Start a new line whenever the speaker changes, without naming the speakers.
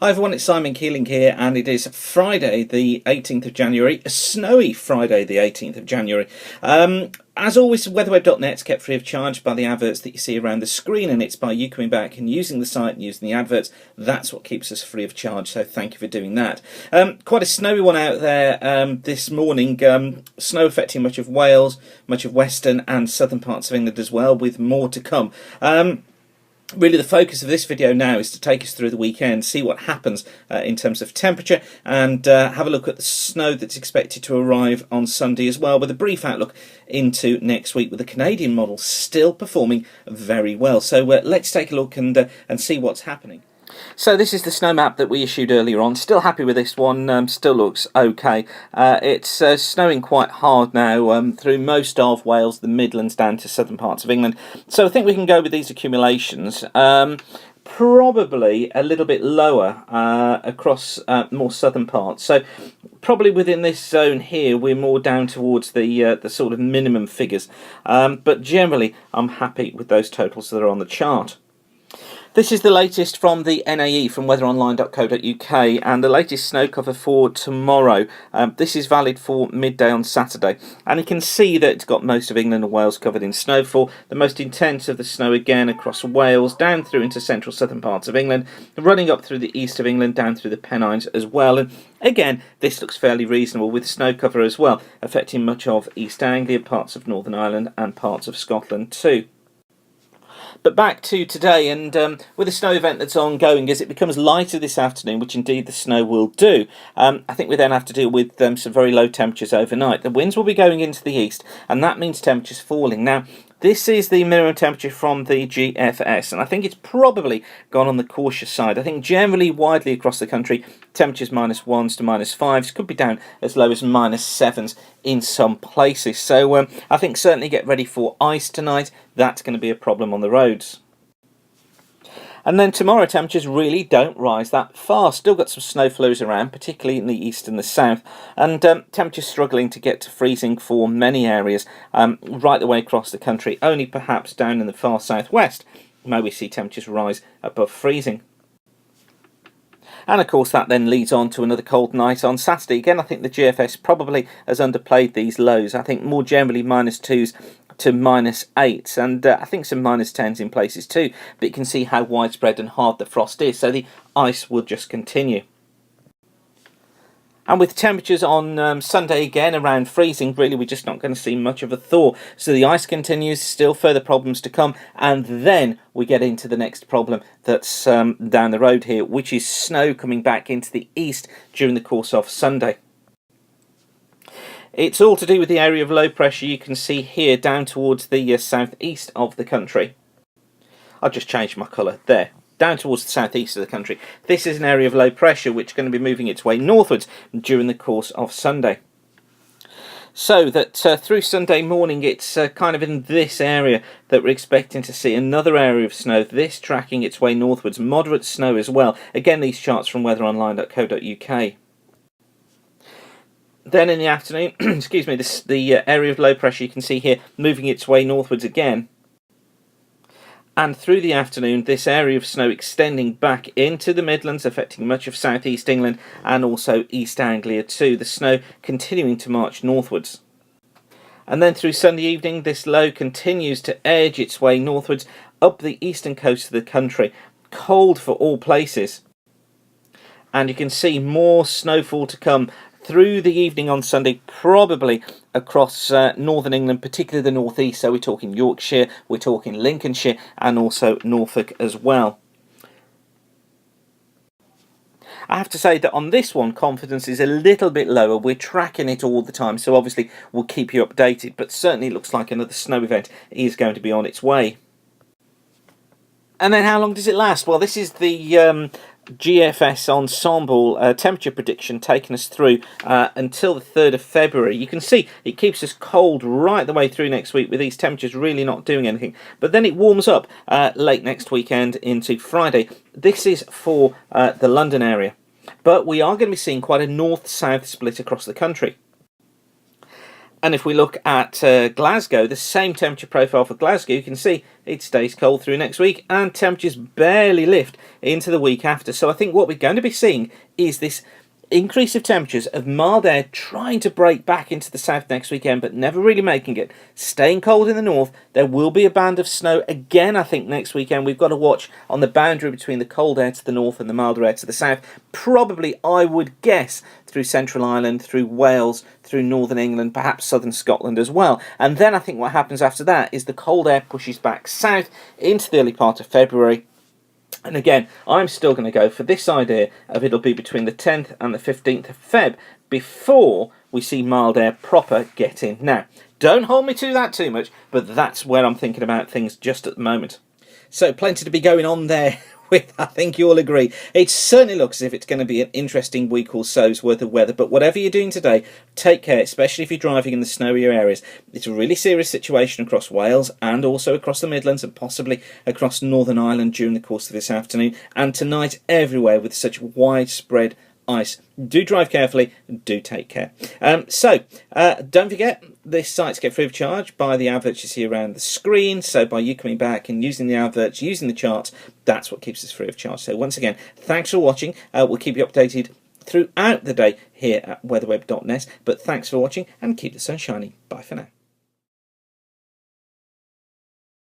Hi everyone, it's Simon Keeling here, and it is Friday the 18th of January, a snowy Friday the 18th of January. As always, weatherweb.net's kept free of charge by the adverts that you see around the screen, and it's by you coming back and using the site and using the adverts. That's what keeps us free of charge, so thank you for doing that. Quite a snowy one out there this morning. Snow affecting much of Wales, much of western and southern parts of England as well, with more to come. Really, the focus of this video now is to take us through the weekend, see what happens in terms of temperature, and have a look at the snow that's expected to arrive on Sunday as well, with a brief outlook into next week, with the Canadian model still performing very well. So let's take a look and see what's happening. So this is the snow map that we issued earlier on. Still happy with this one, still looks okay. It's snowing quite hard now through most of Wales, the Midlands down to southern parts of England. So I think we can go with these accumulations. Probably a little bit lower across more southern parts. So probably within this zone here, we're more down towards the sort of minimum figures. But generally, I'm happy with those totals that are on the chart. This is the latest from the NAE, from weatheronline.co.uk, and the latest snow cover for tomorrow. This is valid for midday on Saturday, and you can see that it's got most of England and Wales covered in snowfall. The most intense of the snow again across Wales, down through into central southern parts of England, running up through the east of England, down through the Pennines as well. And again, this looks fairly reasonable, with snow cover as well, affecting much of East Anglia, parts of Northern Ireland and parts of Scotland too. But back to today, and with the snow event that's ongoing, as it becomes lighter this afternoon, which indeed the snow will do, I think we then have to deal with some very low temperatures overnight. The winds will be going into the east, and that means temperatures falling. Now, this is the minimum temperature from the GFS, and I think it's probably gone on the cautious side. I think generally, widely across the country, temperatures -1s to -5s, could be down as low as -7s in some places. So I think certainly get ready for ice tonight. That's going to be a problem on the roads. And then tomorrow, temperatures really don't rise that far. Still got some snow flows around, particularly in the east and the south, and temperatures struggling to get to freezing for many areas right the way across the country. Only perhaps down in the far southwest may we see temperatures rise above freezing. And of course that then leads on to another cold night on Saturday. Again, I think the GFS probably has underplayed these lows. I think more generally -2s to -8s, and I think some -10s in places too. But you can see how widespread and hard the frost is, so the ice will just continue. And with temperatures on Sunday again around freezing, really we're just not going to see much of a thaw. So the ice continues, still further problems to come, and then we get into the next problem that's down the road here, which is snow coming back into the east during the course of Sunday. It's all to do with the area of low pressure you can see here down towards the southeast of the country. I'll just change my colour there. Down towards the southeast of the country. This is an area of low pressure which is going to be moving its way northwards during the course of Sunday. So that through Sunday morning, it's kind of in this area that we're expecting to see another area of snow, this tracking its way northwards, moderate snow as well. Again, these charts from weatheronline.co.uk. Then in the afternoon, excuse me, the area of low pressure you can see here moving its way northwards again. And through the afternoon, this area of snow extending back into the Midlands, affecting much of southeast England and also East Anglia too. The snow continuing to march northwards. And then through Sunday evening, this low continues to edge its way northwards up the eastern coast of the country. Cold for all places. And you can see more snowfall to come through the evening on Sunday, probably across northern England, particularly the northeast. So we're talking Yorkshire, we're talking Lincolnshire, and also Norfolk as well. I have to say that on this one, confidence is a little bit lower. We're tracking it all the time, so obviously we'll keep you updated, but certainly it looks like another snow event is going to be on its way. And then how long does it last? Well, this is the GFS ensemble temperature prediction taking us through until the 3rd of February. You can see it keeps us cold right the way through next week, with these temperatures really not doing anything. But then it warms up late next weekend into Friday. This is for the London area. But we are going to be seeing quite a north-south split across the country. And if we look at Glasgow, the same temperature profile for Glasgow, you can see it stays cold through next week and temperatures barely lift into the week after. So I think what we're going to be seeing is this increase of temperatures of mild air trying to break back into the south next weekend, but never really making it. Staying cold in the north. There will be a band of snow again, I think, next weekend. We've got to watch on the boundary between the cold air to the north and the milder air to the south. Probably, I would guess, through Central Ireland, through Wales, through Northern England, perhaps southern Scotland as well. And then I think what happens after that is the cold air pushes back south into the early part of February. And again, I'm still going to go for this idea of it'll be between the 10th and the 15th of Feb before we see mild air proper get in. Now, don't hold me to that too much, but that's where I'm thinking about things just at the moment. So plenty to be going on there with, I think you all agree. It certainly looks as if it's going to be an interesting week or so's worth of weather, but whatever you're doing today, take care, especially if you're driving in the snowier areas. It's a really serious situation across Wales and also across the Midlands and possibly across Northern Ireland during the course of this afternoon and tonight everywhere with such widespread ice. Do drive carefully, do take care. Don't forget, this site's get free of charge by the adverts you see around the screen. So by you coming back and using the adverts, using the charts, that's what keeps us free of charge. So once again, thanks for watching. We'll keep you updated throughout the day here at weatherweb.net. But thanks for watching and keep the sun shining. Bye for now.